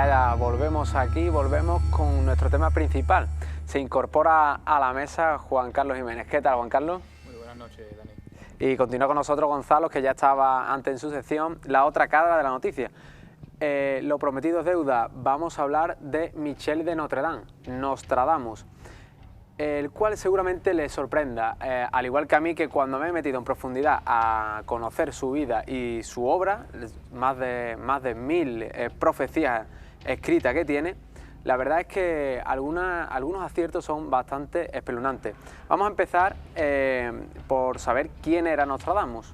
ya volvemos aquí, volvemos con nuestro tema principal. Se incorpora a la mesa Juan Carlos Jiménez. ¿Qué tal, Juan Carlos? Muy buenas noches, Dani. Y continúa con nosotros Gonzalo, que ya estaba antes en su sección, la otra cara de la noticia. Lo prometido es deuda. Vamos a hablar de Michel de Notre Dame, Nostradamus, el cual seguramente les sorprenda, al igual que a mí, que cuando me he metido en profundidad a conocer su vida y su obra, más de 1000 profecías escritas que tiene, la verdad es que algunos aciertos son bastante espeluznantes. Vamos a empezar por saber quién era Nostradamus.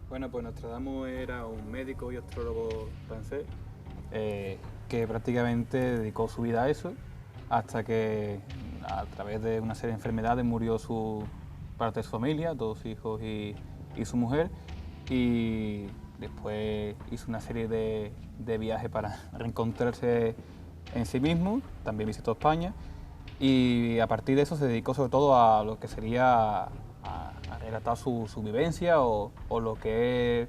Bueno, pues Nostradamus era un médico y astrólogo francés que prácticamente dedicó su vida a eso, hasta que a través de una serie de enfermedades murió parte de su familia, 2 hijos y su mujer, y después hizo una serie de viajes para reencontrarse en sí mismo. También visitó España y a partir de eso se dedicó sobre todo a lo que sería a relatar su vivencia o lo que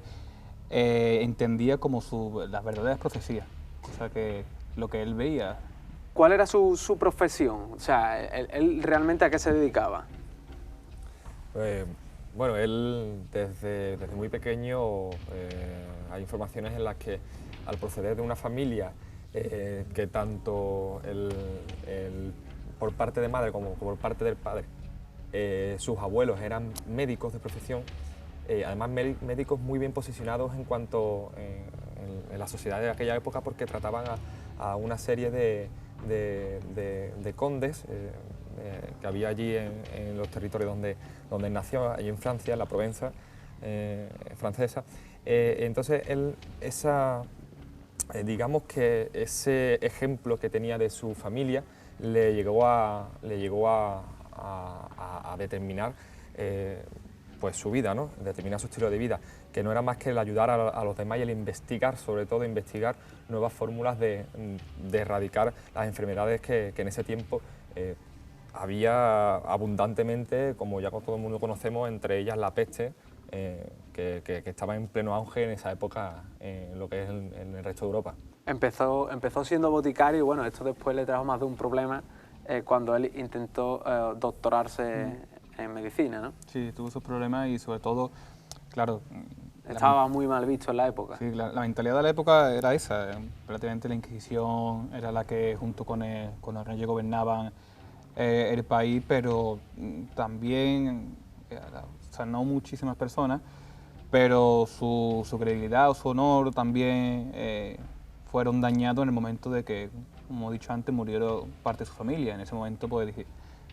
él entendía como las verdaderas profecías, o sea, que lo que él veía. ¿Cuál era su profesión? O sea, ¿él realmente a qué se dedicaba? Bueno, él desde muy pequeño hay informaciones en las que al proceder de una familia que tanto por parte de madre como por parte del padre, sus abuelos eran médicos de profesión, además médicos muy bien posicionados en cuanto en la sociedad de aquella época, porque trataban a una serie de condes que había allí en los territorios donde nació, allí en Francia, en la Provenza francesa. Entonces él, digamos que ese ejemplo que tenía de su familia le llegó a determinar pues su vida, ¿no? Determinar su estilo de vida, que no era más que el ayudar a los demás y el investigar, sobre todo investigar nuevas fórmulas de erradicar las enfermedades que en ese tiempo había abundantemente, como ya todo el mundo conocemos, entre ellas la peste, que estaba en pleno auge en esa época en lo que es en el resto de Europa. Empezó siendo boticario y bueno, esto después le trajo más de un problema cuando él intentó doctorarse en medicina, ¿no? Sí, tuvo sus problemas y sobre todo, claro... Estaba muy mal visto en la época. Sí, la mentalidad de la época era esa. Prácticamente la Inquisición era la que junto con los reyes gobernaban el país, pero también, o sea, no muchísimas personas, pero su credibilidad o su honor también fueron dañados en el momento de que, como he dicho antes, murieron parte de su familia. En ese momento, pues,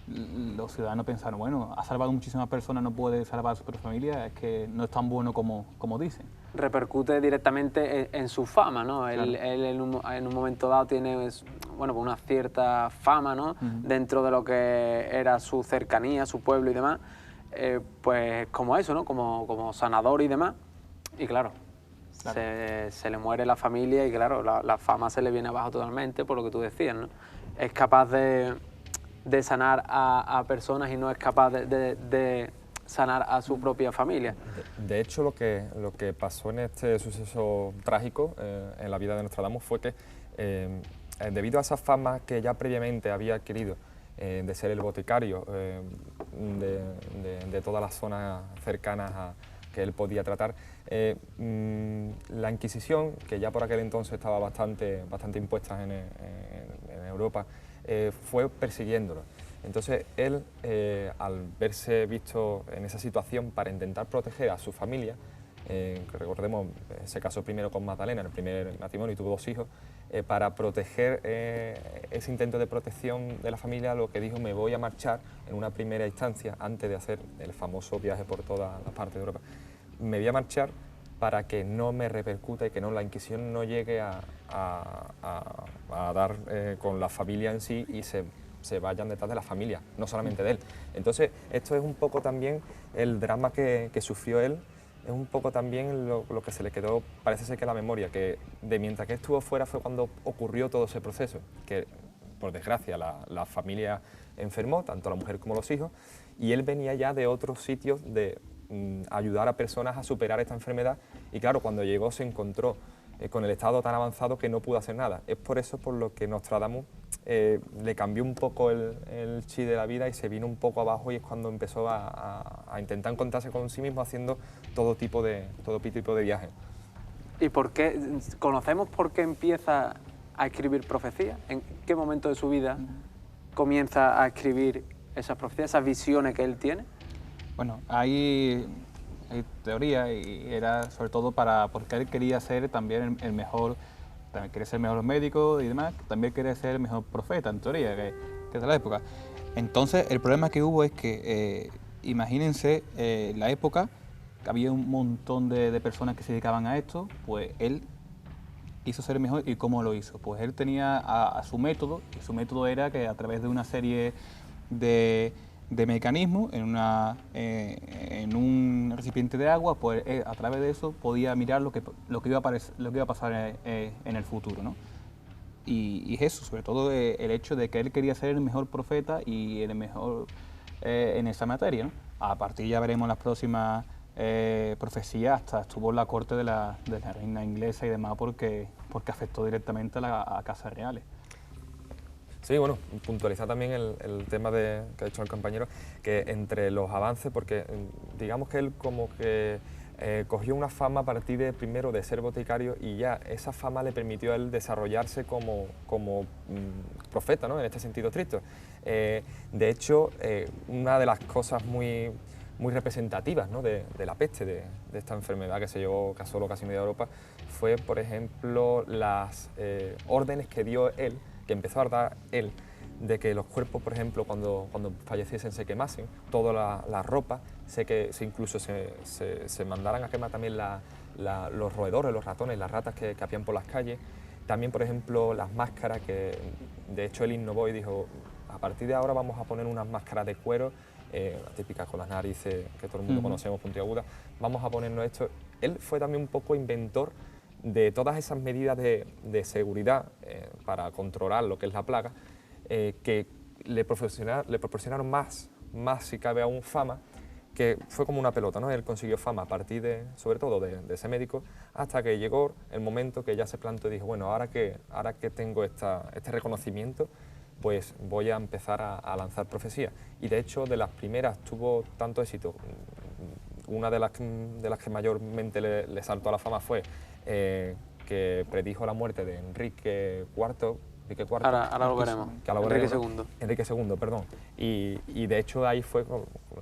los ciudadanos pensaron, bueno, ha salvado muchísimas personas, no puede salvar a su propia familia, es que no es tan bueno como dicen. Repercute directamente en su fama, ¿no? Claro. Él en un momento dado tiene, bueno, pues una cierta fama, ¿no? Dentro de lo que era su cercanía, su pueblo y demás, pues como eso, ¿no? Como sanador y demás. Y claro. Se le muere la familia y claro, la fama se le viene abajo totalmente, por lo que tú decías, ¿no? Es capaz de sanar a personas y no es capaz de sanar a su propia familia. De hecho, lo que pasó en este suceso trágico en la vida de Nostradamus fue que debido a esa fama que ya previamente había adquirido de ser el boticario de todas las zonas cercanas que él podía tratar, la Inquisición, que ya por aquel entonces estaba bastante impuesta en Europa, fue persiguiéndolo. Entonces él, al verse visto en esa situación para intentar proteger a su familia, que recordemos, se casó primero con Magdalena, en el primer matrimonio, y tuvo 2 hijos, para proteger ese intento de protección de la familia, lo que dijo: me voy a marchar en una primera instancia, antes de hacer el famoso viaje por todas las partes de Europa, me voy a marchar para que no me repercuta y que la Inquisición no llegue a dar con la familia en sí y se vayan detrás de la familia, no solamente de él. Entonces, esto es un poco también el drama que sufrió él, es un poco también lo que se le quedó, parece ser que la memoria, que de mientras que estuvo fuera fue cuando ocurrió todo ese proceso, que por desgracia la familia enfermó, tanto la mujer como los hijos, y él venía ya de otros sitios de ayudar a personas a superar esta enfermedad, y claro, cuando llegó se encontró con el estado tan avanzado que no pudo hacer nada. Es por eso por lo que Nostradamus le cambió un poco el chi de la vida y se vino un poco abajo, y es cuando empezó a intentar encontrarse con sí mismo haciendo todo tipo de viajes. ¿Y por qué? ¿Conocemos por qué empieza a escribir profecías? ¿En qué momento de su vida comienza a escribir esas profecías, esas visiones que él tiene? Bueno, hay teoría, y era sobre todo porque él quería ser también el mejor, también quería ser el mejor médico y demás, también quería ser el mejor profeta, en teoría, que es de la época. Entonces, el problema que hubo es que, imagínense, la época, que había un montón de personas que se dedicaban a esto, pues él hizo ser el mejor. ¿Y cómo lo hizo? Pues él tenía a su método, y su método era que a través de una serie de mecanismos en un recipiente de agua, pues a través de eso podía mirar lo que iba a pasar en el futuro, ¿no? Y es eso, sobre todo el hecho de que él quería ser el mejor profeta y el mejor en esa materia, ¿no? A partir ya veremos las próximas profecías, hasta estuvo en la corte de la reina inglesa y demás, porque afectó directamente a casas reales. Sí, bueno, puntualizar también el tema que ha dicho el compañero, que entre los avances, porque digamos que él como que cogió una fama a partir de, primero, de ser boticario, y ya esa fama le permitió a él desarrollarse como profeta, ¿no? En este sentido estricto. De hecho, una de las cosas muy representativas, ¿no? de la peste, de esta enfermedad que se llevó casi media Europa, fue, por ejemplo, las órdenes que dio él, que empezó a dar él, de que los cuerpos, por ejemplo, cuando falleciesen, se quemasen, toda la ropa, incluso se mandaran a quemar también los roedores, los ratones, las ratas que habían por las calles. También, por ejemplo, las máscaras, que de hecho él innovó y dijo, a partir de ahora vamos a poner unas máscaras de cuero, típicas con las narices que todo el mundo conocemos, puntiagudas, vamos a ponernos esto. Él fue también un poco inventor de todas esas medidas de seguridad para controlar lo que es la plaga, que le proporcionaron más, si cabe aún, fama, que fue como una pelota, ¿no? Él consiguió fama a partir sobre todo de ese médico, hasta que llegó el momento que ya se plantó y dijo, bueno, ahora que tengo este reconocimiento, pues voy a empezar a lanzar profecías. Y de hecho, de las primeras tuvo tanto éxito. Una de las que mayormente le saltó a la fama fue que predijo la muerte de Enrique IV. Ahora lo veremos. Enrique II, perdón. Y de hecho ahí fue,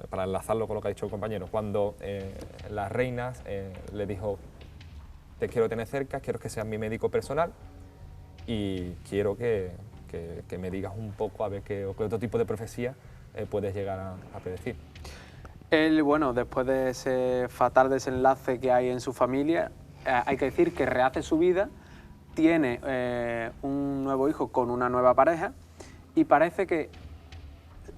para enlazarlo con lo que ha dicho el compañero, cuando la reina le dijo, te quiero tener cerca, quiero que seas mi médico personal y quiero que me digas un poco a ver qué otro tipo de profecía puedes llegar a predecir. Él, bueno, después de ese fatal desenlace que hay en su familia, hay que decir que rehace su vida, tiene un nuevo hijo con una nueva pareja, y parece que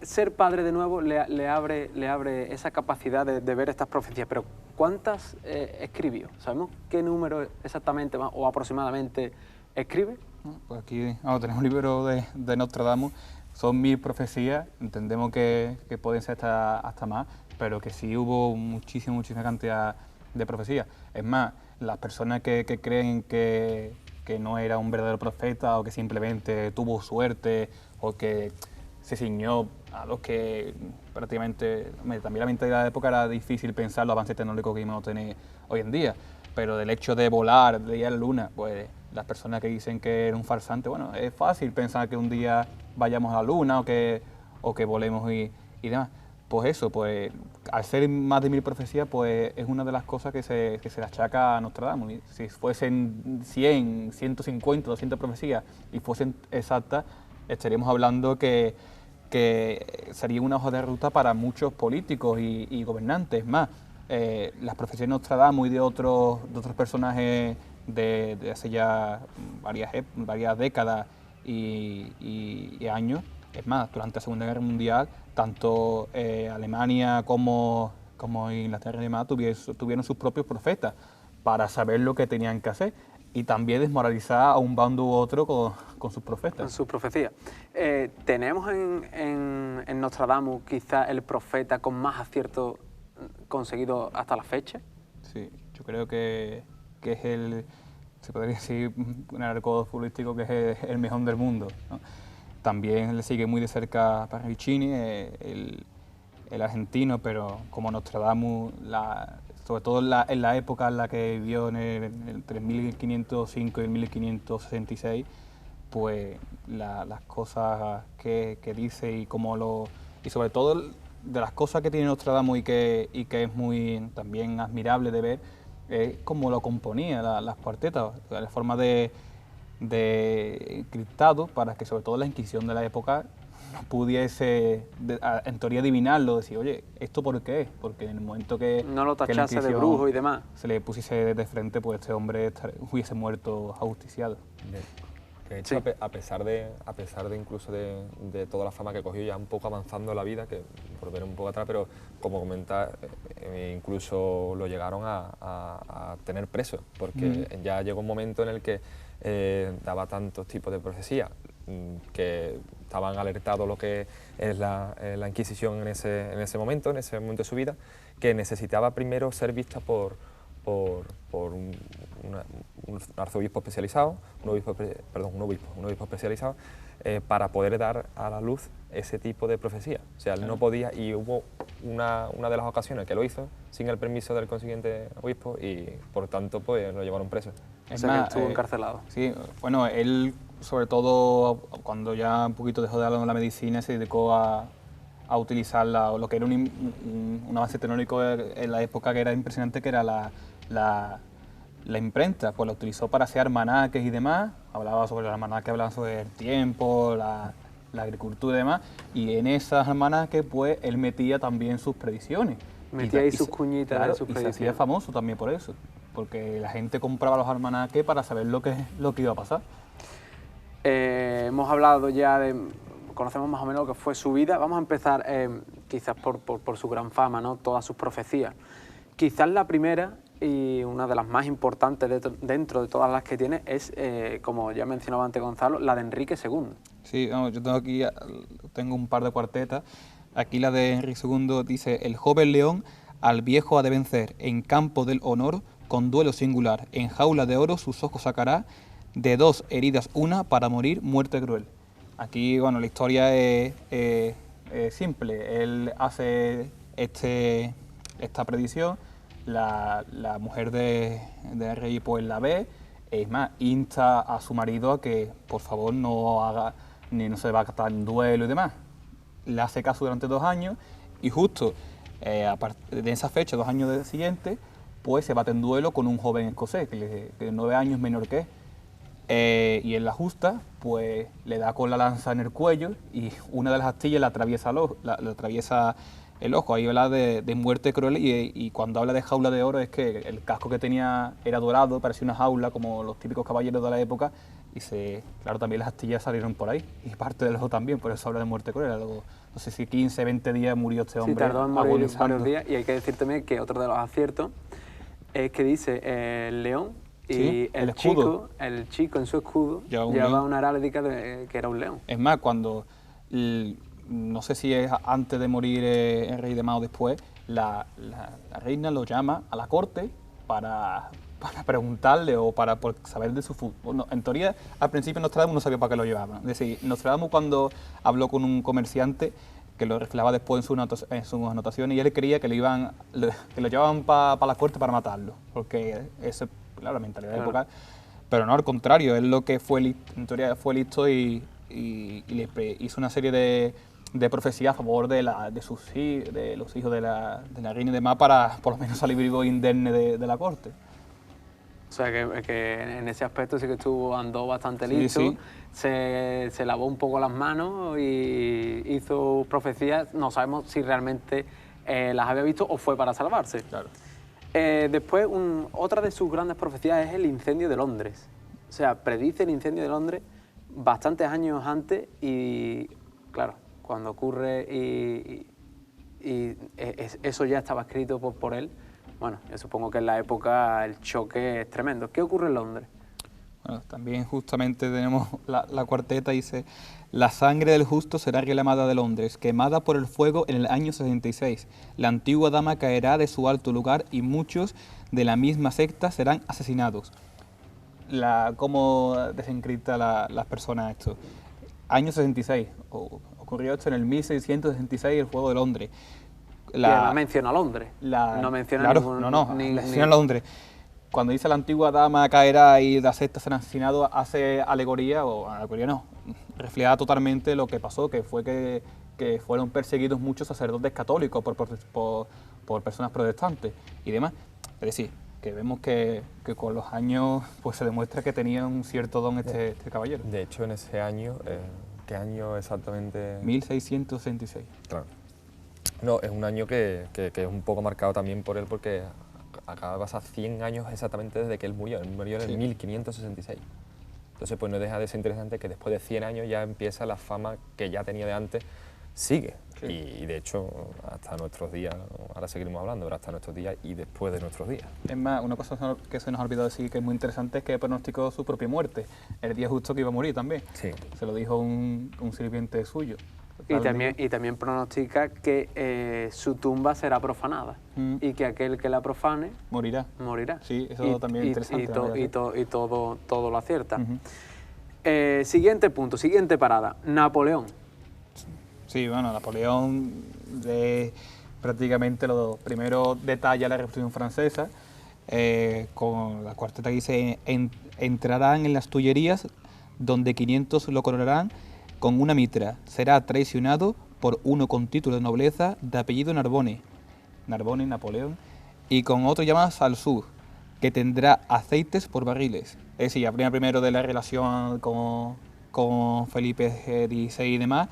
ser padre de nuevo le abre esa capacidad de ver estas profecías. Pero ¿cuántas escribió? ¿Sabemos qué número exactamente o aproximadamente escribe? Pues aquí tenemos un libro de Nostradamus, son 1000 profecías, entendemos que pueden ser hasta más, pero que sí hubo muchísima cantidad de profecías. Es más, las personas que creen que no era un verdadero profeta, o que simplemente tuvo suerte, o que se ciñó a los que prácticamente, también la mentalidad de la época era difícil pensar los avances tecnológicos que íbamos a tener hoy en día, pero del hecho de volar, de ir a la luna, pues las personas que dicen que era un farsante, bueno, es fácil pensar que un día vayamos a la luna o que volemos y demás. Pues eso, pues al ser más de 1000 profecías, pues es una de las cosas que se le achaca a Nostradamus. Y si fuesen 100, 150, 200 profecías y fuesen exactas, estaríamos hablando que sería una hoja de ruta para muchos políticos y gobernantes. Más, las profecías de Nostradamus y de otros personajes de hace ya varias décadas y años. Es más, durante la Segunda Guerra Mundial, tanto Alemania como Inglaterra y demás tuvieron sus propios profetas para saber lo que tenían que hacer y también desmoralizar a un bando u otro con sus profetas. Con sus profecías. ¿Tenemos en Nostradamus quizá el profeta con más acierto conseguido hasta la fecha? Sí, yo creo que es se podría decir, un arco futbolístico que es el mejor del mundo, ¿no? También le sigue muy de cerca Parravicini, el argentino, pero como Nostradamus, sobre todo en la época en la que vivió entre el 1505 y el 1566, pues las cosas que dice y sobre todo de las cosas que tiene Nostradamus y que es muy también admirable de ver, es cómo lo componía las cuartetas, la forma de encriptado para que sobre todo la Inquisición de la época pudiese en teoría adivinarlo, decir, oye, ¿esto por qué es? Porque en el momento que No lo que la tachase de Inquisición brujo y demás. se le pusiese de frente, pues este hombre hubiese muerto ajusticiado. De hecho, Sí. a pesar de incluso de toda la fama que cogió, ya un poco avanzando en la vida, que por ver un poco atrás, pero como comentas, incluso lo llegaron a tener preso, porque ya llegó un momento en el que daba tantos tipos de profecías que estaban alertados lo que es la Inquisición en ese momento de su vida, que necesitaba primero ser vista por un arzobispo especializado, un obispo especializado, para poder dar a la luz ese tipo de profecía. O sea, él no podía, y hubo una de las ocasiones que lo hizo sin el permiso del consiguiente obispo y por tanto pues lo llevaron preso. O sea, que estuvo encarcelado. Sí, bueno, él sobre todo cuando ya un poquito dejó de hablar de la medicina se dedicó a utilizar lo que era un avance tecnológico en la época que era impresionante, que era la imprenta, pues la utilizó para hacer almanaques y demás, hablaba sobre los almanaques, hablaba sobre el tiempo, la agricultura y demás, y en esas almanaques pues él metía también sus predicciones. Metía ahí sus cuñitas, claro, de sus y se predicciones. hacía famoso también por eso, porque la gente compraba los almanaques para saber lo que iba a pasar. Hemos hablado ya conocemos más o menos lo que fue su vida. Vamos a empezar quizás por su gran fama, ¿no? Todas sus profecías. Quizás la primera y una de las más importantes dentro de todas las que tiene es, como ya mencionaba antes Gonzalo, la de Enrique II. Sí, vamos, yo tengo un par de cuartetas. Aquí la de Enrique II dice: el joven león al viejo ha de vencer, en campo del honor, con duelo singular, en jaula de oro sus ojos sacará, de dos heridas una, para morir muerte cruel. Aquí, bueno, la historia es simple. Él hace esta predicción, la mujer de rey pues la ve, es más, insta a su marido a que por favor no haga, ni no se va a catar en duelo y demás. Le hace caso durante 2 años y justo de esa fecha, 2 años siguientes, pues se bate en duelo con un joven escocés, que es 9 años menor que él. Y en la justa, pues le da con la lanza en el cuello y una de las astillas le atraviesa el ojo. Ahí habla de muerte cruel y cuando habla de jaula de oro es que el casco que tenía era dorado, parecía una jaula como los típicos caballeros de la época y claro, también las astillas salieron por ahí y parte del ojo también, por eso habla de muerte cruel. Luego, no sé si 15, 20 días murió este hombre. Sí, tardó en morir agonizando. varios días, y hay que decir también que otro de los aciertos es que dice el león y Sí, el chico en su escudo llevaba una heráldica que era un león. Es más, cuando, no sé si es antes de morir el rey de Mao o después, la reina lo llama a la corte para preguntarle o para saber de su fútbol. No, en teoría, al principio Nostradamus no sabía para qué lo llevaban. Es decir, Nostradamus cuando habló con un comerciante, que lo reflejaba después en sus anotaciones, y él creía que lo llevaban para la corte para matarlo, porque eso, claro, la mentalidad de época. Pero no, al contrario, él lo que en teoría fue listo y le hizo una serie de profecías a favor de los hijos de la reina y demás, para por lo menos salir vivo indemne de la corte. O sea que en ese aspecto sí que andó bastante listo, sí. Se lavó un poco las manos y hizo profecías. No sabemos si realmente las había visto o fue para salvarse. Claro. Después, otra de sus grandes profecías es el incendio de Londres. O sea, predice el incendio de Londres bastantes años antes y, claro, cuando ocurre eso ya estaba escrito por él. Bueno, yo supongo que en la época el choque es tremendo. ¿Qué ocurre en Londres? Bueno, también justamente tenemos la cuarteta, dice: la sangre del justo será reclamada de Londres, quemada por el fuego en el año 66. La antigua dama caerá de su alto lugar y muchos de la misma secta serán asesinados. cómo desencripta las personas esto. Año 66, ocurrió esto en el 1666, el fuego de Londres. Y además menciona Londres, no menciona claro, ningún... menciona Londres. Cuando dice la antigua dama caerá y las sectas serán asesinados, hace alegoría no, refleja totalmente lo que pasó, que fue que fueron perseguidos muchos sacerdotes católicos por personas protestantes y demás. Es decir, que vemos que con los años pues se demuestra que tenía un cierto don este caballero. De hecho, en ese año, ¿qué año exactamente? 1666. Claro. No, es un año que es un poco marcado también por él porque acaba de pasar 100 años exactamente desde que él murió. Él murió en el 1566. Entonces, pues no deja de ser interesante que después de 100 años ya empieza la fama que ya tenía de antes, sigue. Sí. Y de hecho, hasta nuestros días, ahora seguiremos hablando, pero hasta nuestros días y después de nuestros días. Es más, una cosa que se nos ha olvidado decir que es muy interesante es que pronosticó su propia muerte, el día justo que iba a morir también. Sí. Se lo dijo un sirviente suyo. Y también pronostica que su tumba será profanada y que aquel que la profane morirá. Sí, eso también es interesante. Y todo lo acierta. Siguiente punto, siguiente parada, Napoleón. Sí, bueno, Napoleón prácticamente lo primero detalla la Revolución Francesa, con la cuarteta que dice, entrarán en las Tullerías, donde 500 lo coronarán con una mitra, será traicionado por uno con título de nobleza de apellido Narbonne, Napoleón, y con otro llamado Salsur, que tendrá aceites por barriles. Es decir, habría primero de la relación con Felipe XVI y demás,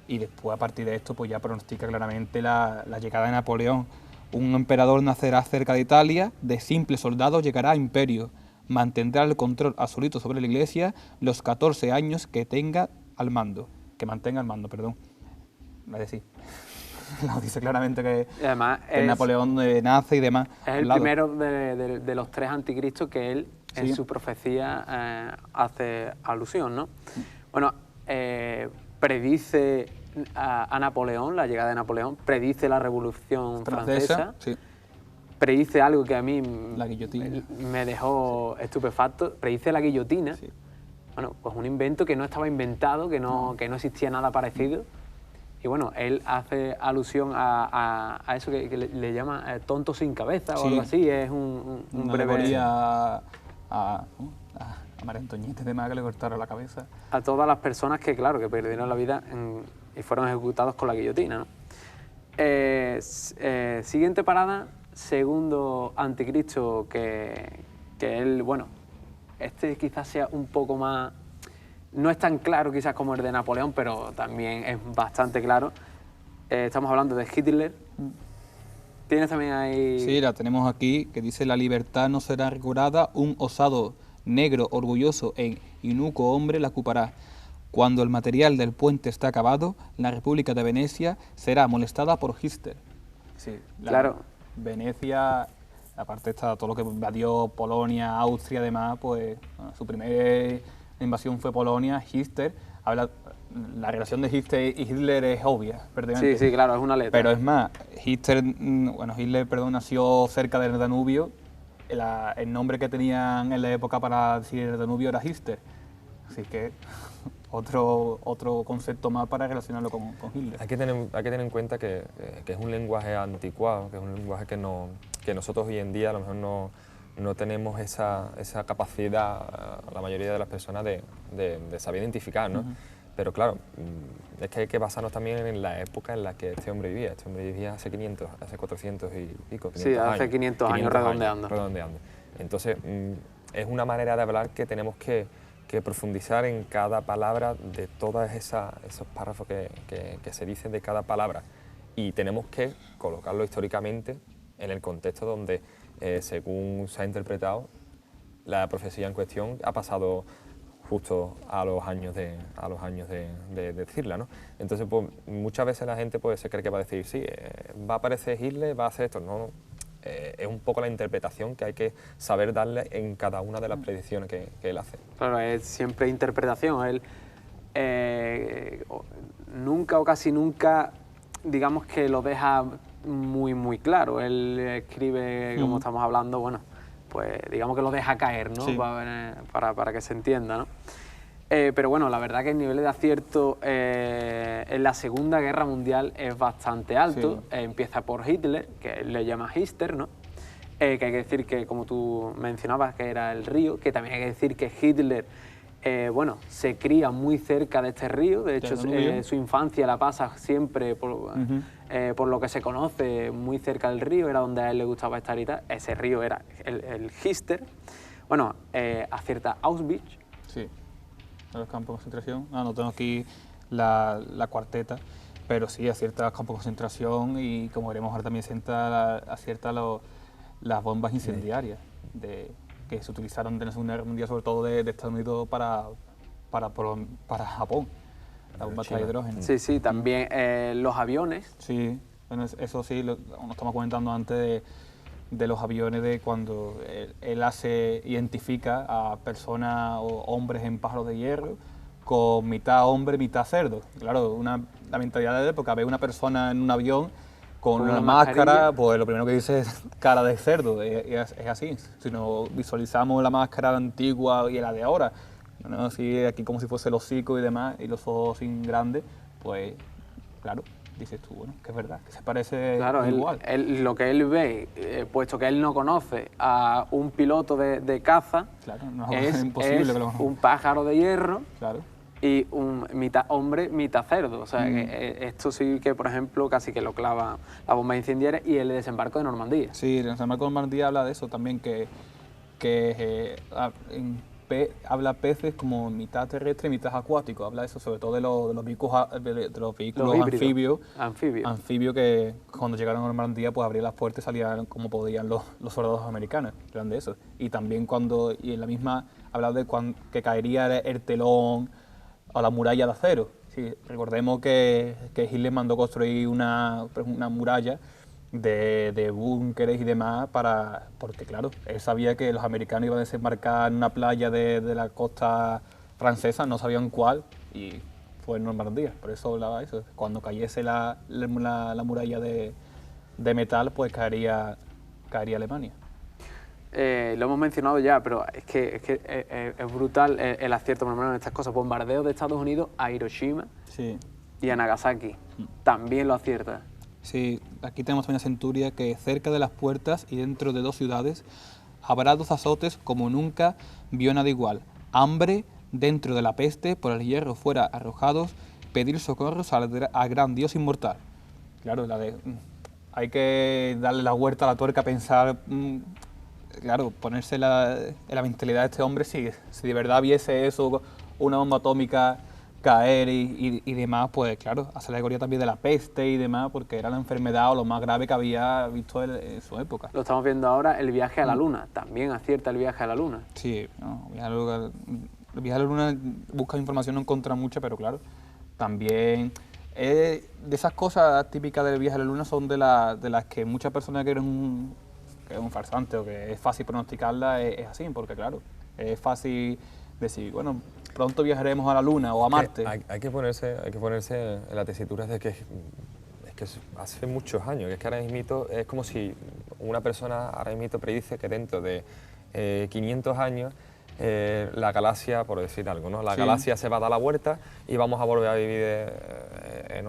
y después a partir de esto pues ya pronostica claramente la llegada de Napoleón. Un emperador nacerá cerca de Italia, de simple soldado llegará a imperio, mantendrá el control absoluto sobre la iglesia los 14 años que mantenga al mando, perdón. Es decir, lo dice claramente que Napoleón nace y demás. Es el primero de los 3 anticristos que él en su profecía hace alusión, ¿no? Bueno, predice a Napoleón, la llegada de Napoleón, predice la Revolución Francesa, sí. Predice algo que a mí la guillotina me dejó estupefacto, predice la guillotina. Sí. Bueno, pues un invento que no estaba inventado, que no existía nada parecido. Y bueno, él hace alusión a eso que le llama tonto sin cabeza o algo así. Es un breve... a María Antonieta de más que le cortaron la cabeza. A todas las personas que, claro, que perdieron la vida y fueron ejecutados con la guillotina, ¿no? Siguiente parada, segundo anticristo que él, bueno, este quizás sea un poco más... No es tan claro quizás como el de Napoleón, pero también es bastante claro. Estamos hablando de Hitler. ¿Tienes también ahí...? Sí, la tenemos aquí, que dice: la libertad no será recobrada, un osado, negro, orgulloso e inicuo hombre la ocupará. Cuando el material del puente está acabado, la República de Venecia será molestada por Hitler. Sí, claro. Venecia, aparte está todo lo que invadió Polonia, Austria, además, pues su primera invasión fue Polonia. Hitler, la relación de Hitler y Hitler es obvia, prácticamente. Sí, claro, es una letra. Pero es más, Hitler nació cerca del Danubio. El nombre que tenían en la época para decir el Danubio era Hitler. Así que otro concepto más para relacionarlo con Hitler. Hay que tener en cuenta que es un lenguaje anticuado, que es un lenguaje que nosotros hoy en día a lo mejor no tenemos esa capacidad, la mayoría de las personas, de saber identificar, ¿no? Pero claro, es que hay que basarnos también en la época en la que este hombre vivía. Este hombre vivía hace 400 y pico, 500 sí, hace 500 años redondeando. Entonces, es una manera de hablar que tenemos que profundizar en cada palabra de todos esos párrafos que se dicen de cada palabra. Y tenemos que colocarlo históricamente en el contexto donde, según se ha interpretado, la profecía en cuestión ha pasado justo a los años de decirla, ¿no? Entonces, pues, muchas veces la gente se cree que va a decir, sí, va a aparecer Hitler, va a hacer esto. No, es un poco la interpretación que hay que saber darle en cada una de las predicciones que él hace. Claro, es siempre interpretación. Él nunca o casi nunca, digamos que lo deja muy claro. Él escribe, como estamos hablando, bueno, pues digamos que lo deja caer, ¿no? Sí. Para que se entienda, ¿no? Pero bueno, la verdad que el nivel de acierto en la Segunda Guerra Mundial es bastante alto. Sí. Empieza por Hitler, que él le llama Hister, ¿no? Que hay que decir que, como tú mencionabas, que era el río, que también hay que decir que Hitler, bueno, se cría muy cerca de este río. De hecho, su infancia la pasa siempre por lo que se conoce muy cerca del río, era donde a él le gustaba estar y tal. Ese río era el Hister. Bueno, acierta Auschwitz. Sí. A los campos de concentración. No tengo aquí la cuarteta, pero sí acierta los campos de concentración y, como veremos ahora, también acierta las bombas incendiarias que se utilizaron en la Segunda Guerra Mundial, sobre todo de Estados Unidos para Japón, la bomba de hidrógeno. Sí, sí, también los aviones. Sí, bueno, eso sí, nos estamos comentando antes de los aviones, de cuando él identifica a personas o hombres en pájaros de hierro con mitad hombre, mitad cerdo. Claro, la mentalidad de la época, ve una persona en un avión con una máscara, pues lo primero que dice es cara de cerdo, es así. Si nos visualizamos la máscara antigua y la de ahora, ¿no? Así aquí como si fuese el hocico y demás, y los ojos sin grandes, pues claro, dices tú, bueno, que es verdad, que se parece igual. Lo que él ve, puesto que él no conoce a un piloto de caza, claro, no, es imposible un pájaro de hierro. Claro. Y un mitad hombre, mitad cerdo. O sea, que esto sí que, por ejemplo, casi que lo clava la bomba incendiaria y el desembarco de Normandía. Sí, el desembarco de Normandía habla de eso también, habla peces como mitad terrestre y mitad acuático. Habla de eso, sobre todo de los vehículos anfibios que cuando llegaron a Normandía, pues abrían las puertas y salían como podían los soldados americanos. Eran de eso. Y también y en la misma habla de que caería el telón a la muralla de acero. Sí, recordemos que Hitler mandó construir una muralla de búnkeres y demás porque claro, él sabía que los americanos iban a desembarcar en una playa de la costa francesa, no sabían cuál, y fue en Normandía. Por eso hablaba eso. Cuando cayese la muralla de metal, pues caería Alemania. Lo hemos mencionado ya, pero es que es brutal el acierto, por lo menos, en estas cosas. Bombardeos de Estados Unidos a Hiroshima y a Nagasaki. También lo acierta. Sí, aquí tenemos una centuria que cerca de las puertas y dentro de 2 ciudades habrá 2 azotes como nunca vio nada igual. Hambre dentro de la peste, por el hierro fuera arrojados, pedir socorros al gran Dios inmortal. Claro, hay que darle la vuelta a la tuerca, pensar... Claro, ponerse en la mentalidad de este hombre, si de verdad viese eso, una bomba atómica caer y demás, pues claro, hace la alegoría también de la peste y demás, porque era la enfermedad o lo más grave que había visto en su época. Lo estamos viendo ahora, el viaje a la Luna, también acierta el viaje a la Luna. Sí, el viaje a la Luna, busca información, no encuentra mucha, pero claro, también... de esas cosas típicas del viaje a la Luna son de las que muchas personas creen que es un farsante o que es fácil pronosticarla, es así, porque claro, es fácil decir, bueno, pronto viajaremos a la Luna o a Marte. Hay que ponerse en la tesitura de que es que hace muchos años, que es que ahora mismo es como si una persona ahora mismo predice que dentro de 500 años la galaxia, por decir algo, ¿no? La galaxia se va a dar la vuelta y vamos a volver a vivir en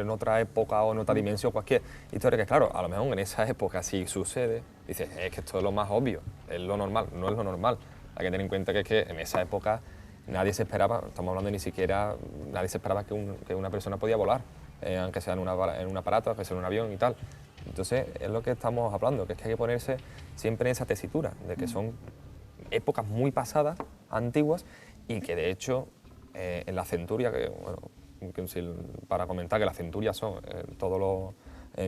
otra época o en otra dimensión, cualquier historia, que claro, a lo mejor en esa época sí sucede, dices, es que esto es lo más obvio, es lo normal, no es lo normal. Hay que tener en cuenta que es que en esa época nadie se esperaba, estamos hablando ni siquiera, nadie se esperaba que una persona podía volar, aunque sea en un aparato, aunque sea en un avión y tal. Entonces es lo que estamos hablando, que es que hay que ponerse siempre en esa tesitura, de que son épocas muy pasadas, antiguas, y que de hecho en la centuria, para comentar que las centurias son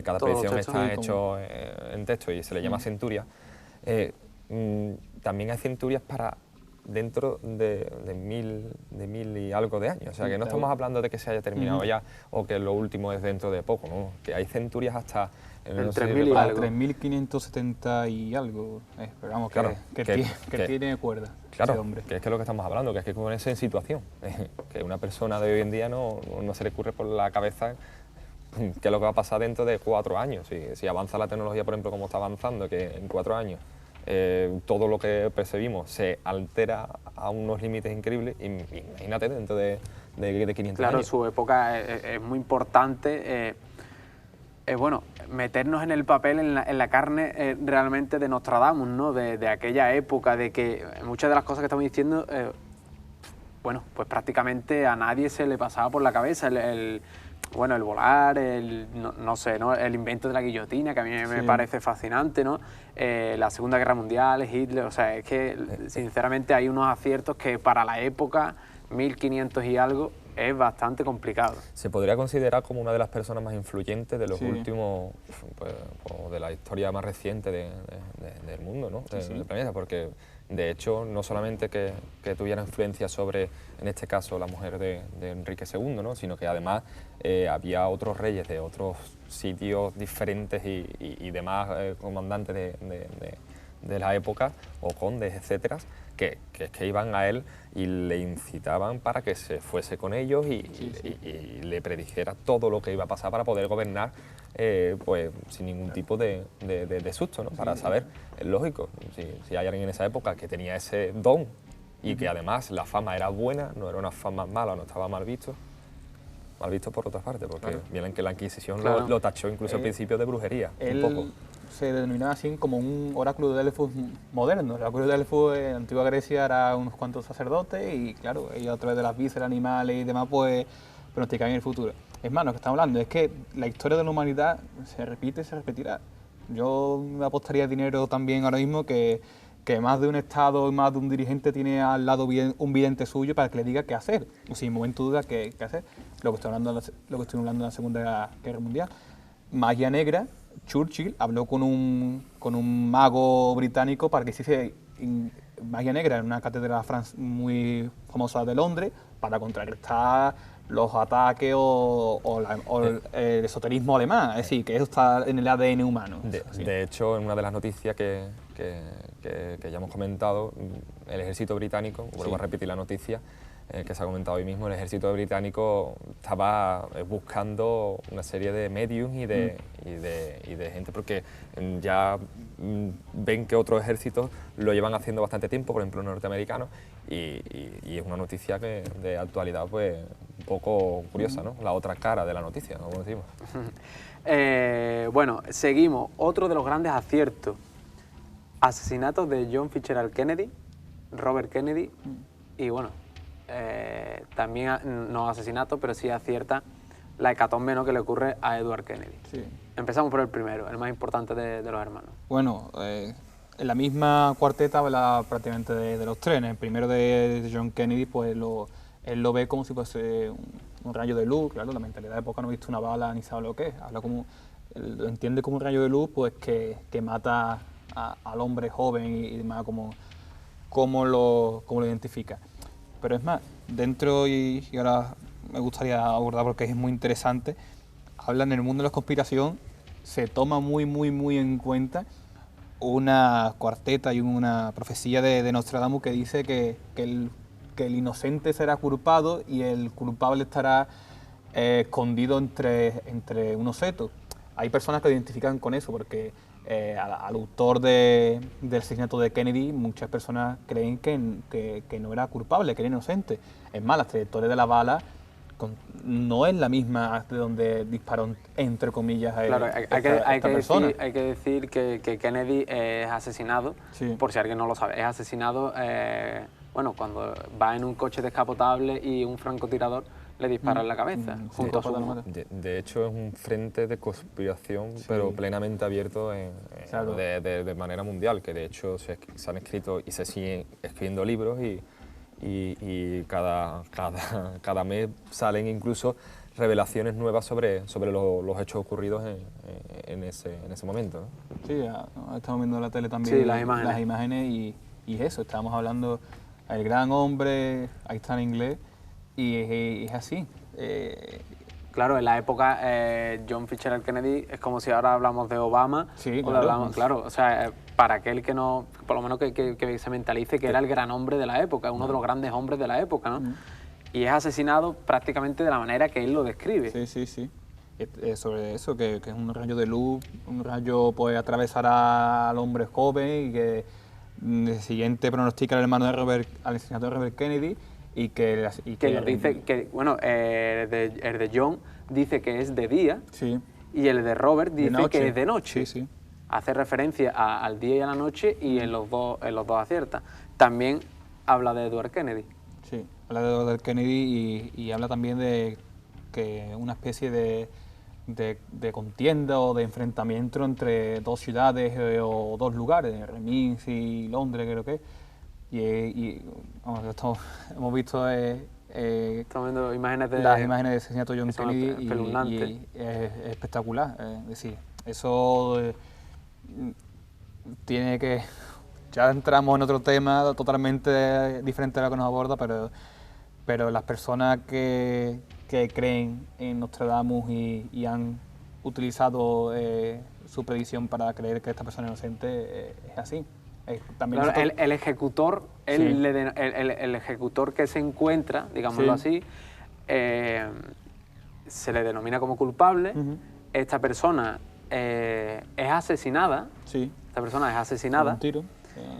cada predicción está hecho en texto y se le llama centuria, también hay centurias para dentro de mil y algo de años, o sea que no estamos hablando de que se haya terminado ya o que lo último es dentro de poco, ¿no? Que hay centurias hasta el 3000 y algo. 3570 y algo, pero vamos, claro, que tiene cuerda. Claro, hombre. Que es lo que estamos hablando, que es que ponerse en situación, que una persona de hoy en día no se le ocurre por la cabeza qué es lo que va a pasar dentro de 4 años, si avanza la tecnología, por ejemplo, como está avanzando, que en 4 años todo lo que percibimos se altera a unos límites increíbles, imagínate dentro de 500 Claro, años. su época es muy importante. Bueno, meternos en el papel, en la carne realmente de Nostradamus, ¿no? De aquella época, de que muchas de las cosas que estamos diciendo, bueno, pues prácticamente a nadie se le pasaba por la cabeza bueno, el volar, no sé, ¿no? El invento de la guillotina, que a mí me parece fascinante, ¿no? La Segunda Guerra Mundial, Hitler, o sea, es que sinceramente hay unos aciertos que para la época, 1500 y algo, es bastante complicado. Se podría considerar como una de las personas más influyentes de los últimos, pues, o de la historia más reciente del mundo, ¿no? Del planeta, porque de hecho no solamente que tuviera influencia sobre, en este caso, la mujer de Enrique II, ¿no? Sino que además había otros reyes de otros sitios diferentes y demás comandantes de la época, o condes, etcétera, que iban a él y le incitaban para que se fuese con ellos y le predijera todo lo que iba a pasar para poder gobernar pues sin ningún tipo de susto, ¿no? Para saber, es lógico, si hay alguien en esa época que tenía ese don y que además la fama era buena, no era una fama mala, no estaba mal visto por otra parte, porque miren que la Inquisición lo tachó incluso al principio de brujería, un poco. Se denominaba así como un oráculo de Delfos moderno. El oráculo de Delfos en antigua Grecia era unos cuantos sacerdotes y claro, ellos a través de las vísceras, animales y demás pues pronosticaban el futuro. Es más, lo que estamos hablando es que la historia de la humanidad se repite y se repetirá. Yo me apostaría dinero también ahora mismo que más de un Estado y más de un dirigente tiene al lado un vidente suyo para que le diga qué hacer, o sin momento de duda qué hacer. Lo que estoy hablando de la Segunda Guerra Mundial. Magia negra. Churchill habló con un mago británico para que hiciese magia negra en una catedral muy famosa de Londres para contrarrestar los ataques o el esoterismo alemán. Es decir, que eso está en el ADN humano. De hecho, en una de las noticias que ya hemos comentado, el ejército británico, vuelvo a repetir la noticia, que se ha comentado hoy mismo, el ejército británico estaba buscando una serie de mediums y de gente, porque ya ven que otros ejércitos lo llevan haciendo bastante tiempo, por ejemplo los norteamericanos, y es una noticia que de actualidad pues un poco curiosa, ¿no? La otra cara de la noticia, como decimos. Bueno, seguimos. Otro de los grandes aciertos, asesinatos de John Fitzgerald Kennedy, Robert Kennedy, y bueno, también no asesinato, pero sí acierta la hecatombe, ¿no?, que le ocurre a Edward Kennedy. Sí. Empezamos por el primero, el más importante de los hermanos. Bueno, en la misma cuarteta habla prácticamente de los tres. En el primero de John Kennedy, pues él lo ve como si fuese un rayo de luz. Claro, la mentalidad de época no ha visto una bala ni sabe lo que es. Él lo entiende como un rayo de luz, pues que mata al hombre joven y demás, como lo identifica. Pero es más, dentro, y ahora me gustaría abordar porque es muy interesante, habla en el mundo de la conspiración, se toma muy en cuenta una cuarteta y una profecía de Nostradamus que dice que el inocente será culpado y el culpable estará escondido entre unos setos. Hay personas que lo identifican con eso porque al autor del asesinato de Kennedy, muchas personas creen que no era culpable, que era inocente. Es más, la trayectoria de la bala no es la misma de donde disparó, entre comillas, claro, esta persona. Hay que decir que Kennedy es asesinado, por si alguien no lo sabe, es asesinado bueno, cuando va en un coche descapotable y un francotirador le dispara en la cabeza, junto a su... De hecho, es un frente de conspiración, pero plenamente abierto de manera mundial, que de hecho se han escrito y se siguen escribiendo libros y cada mes salen incluso revelaciones nuevas sobre los hechos ocurridos en ese momento, ¿no? Sí, estamos viendo en la tele también las imágenes y eso, estábamos hablando, el gran hombre, ahí está en inglés, y es así. Claro, en la época John Fitzgerald Kennedy es como si ahora hablamos de Obama. Sí, claro. Claro, o sea, para aquel que no, por lo menos que se mentalice que era el gran hombre de la época, uno de los grandes hombres de la época, ¿no? Y es asesinado prácticamente de la manera que él lo describe. Sí. sobre eso, que es un rayo de luz, un rayo pues atravesará al hombre joven y que el siguiente pronostica al asesinato de Robert Kennedy y que dice que, bueno, el de John dice que es de día, sí, y el de Robert dice que es de noche. Sí, sí. Hace referencia al día y a la noche y en los dos acierta. También habla de Edward Kennedy. Sí, habla de Edward Kennedy y habla también de que una especie de contienda o de enfrentamiento entre dos ciudades o dos lugares, Remix y Londres, creo que. Vamos, hemos visto estamos viendo imágenes las imágenes del asesinato de John Kennedy y es espectacular. Es decir, eso tiene que... Ya entramos en otro tema totalmente diferente a lo que nos aborda, pero las personas que creen en Nostradamus y han utilizado su predicción para creer que esta persona es inocente, es así. También claro, el ejecutor, sí. el ejecutor que se encuentra, digámoslo así, se le denomina como culpable. Esta persona es asesinada. Sí. Esta persona es asesinada. Con un tiro,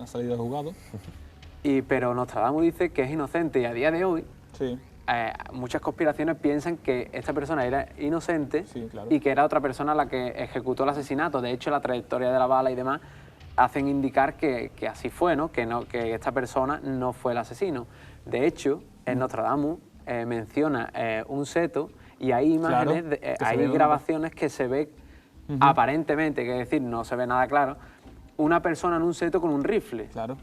ha salido jugado. Pero Nostradamus dice que es inocente y a día de hoy sí. Muchas conspiraciones piensan que esta persona era inocente, sí, claro. y que era otra persona la que ejecutó el asesinato. De hecho, la trayectoria de la bala y demás hacen indicar que así fue, ¿no? Que esta persona no fue el asesino. De hecho, en Nostradamus menciona un seto y hay imágenes, claro, hay grabaciones que se ve aparentemente, que es decir, no se ve nada claro, una persona en un seto con un rifle. Claro.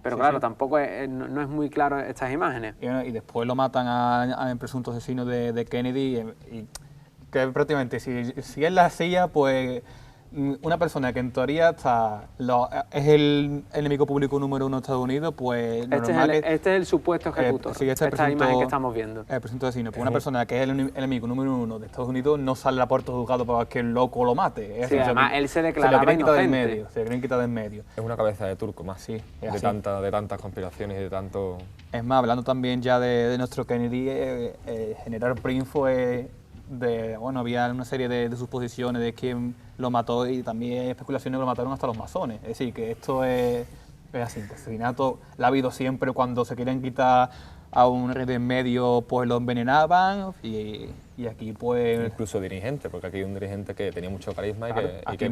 Pero sí, claro, tampoco no es muy claro estas imágenes. Y después lo matan al presunto asesino de Kennedy y que prácticamente si él la hacía, pues una persona que en teoría es el enemigo público número 1 de Estados Unidos, pues este es el supuesto ejecutor, esta imagen que estamos viendo. El presunto asesino, pues una persona que es el enemigo número 1 de Estados Unidos no sale a puerto juzgado para que el loco lo mate. Sí, además él se declaraba inocente. Se lo quieren quitar de en medio. Es una cabeza de turco más, sí, de tantas conspiraciones y de tanto... Es más, hablando también ya de nuestro Kennedy, General Prim fue... había una serie de suposiciones de quién lo mató y también hay especulaciones que lo mataron hasta los masones. Es decir, que esto es así, que asesinato la ha habido siempre. Cuando se querían quitar a un rey de en medio, pues lo envenenaban y aquí pues... Incluso dirigente, porque aquí hay un dirigente que tenía mucho carisma y que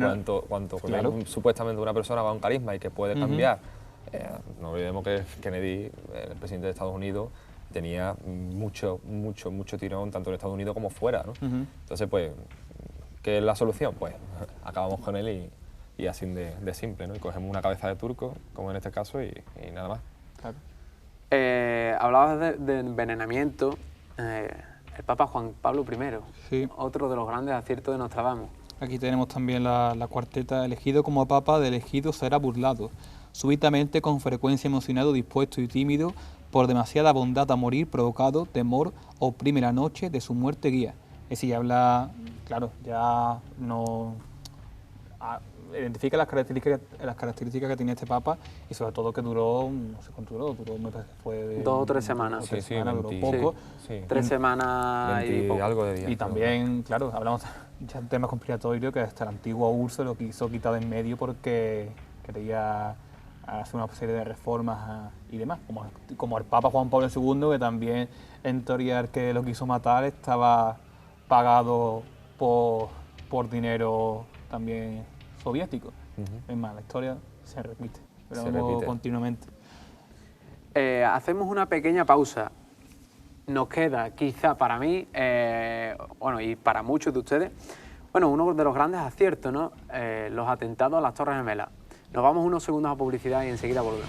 cuanto claro. supuestamente una persona va a un carisma y que puede cambiar. No olvidemos que Kennedy, el presidente de Estados Unidos, tenía mucho tirón tanto en Estados Unidos como fuera, ¿no? Entonces, pues, ¿qué es la solución? Pues acabamos con él y así de simple, ¿no? Y cogemos una cabeza de turco, como en este caso, y nada más. Claro. Hablabas de envenenamiento. El Papa Juan Pablo I, sí. Otro de los grandes aciertos de Nostradamus. Aquí tenemos también la cuarteta: elegido como Papa, del elegido será burlado. Súbitamente, con frecuencia emocionado, dispuesto y tímido, por demasiada bondad a morir, provocado, temor, oprime la noche, de su muerte guía. Es decir, habla, claro, ya no... identifica las características que tenía este Papa y sobre todo que duró, no sé cuánto duró, me parece que fue... de 2 o 3 semanas. Sí, duró poco. Sí. 3 semanas y poco. Algo de días. Y también, claro, hablamos ya de temas conspiratorios, que hasta el antiguo URSS lo quiso quitar de en medio porque quería hacer una serie de reformas y demás, como el Papa Juan Pablo II, que también en teoría el que lo quiso matar estaba pagado por dinero también soviético. Es más, la historia se repite, continuamente. Hacemos una pequeña pausa. Nos queda, quizá para mí, y para muchos de ustedes, uno de los grandes aciertos, ¿no? Los atentados a las Torres Gemelas. Nos vamos unos segundos a publicidad y enseguida volvemos.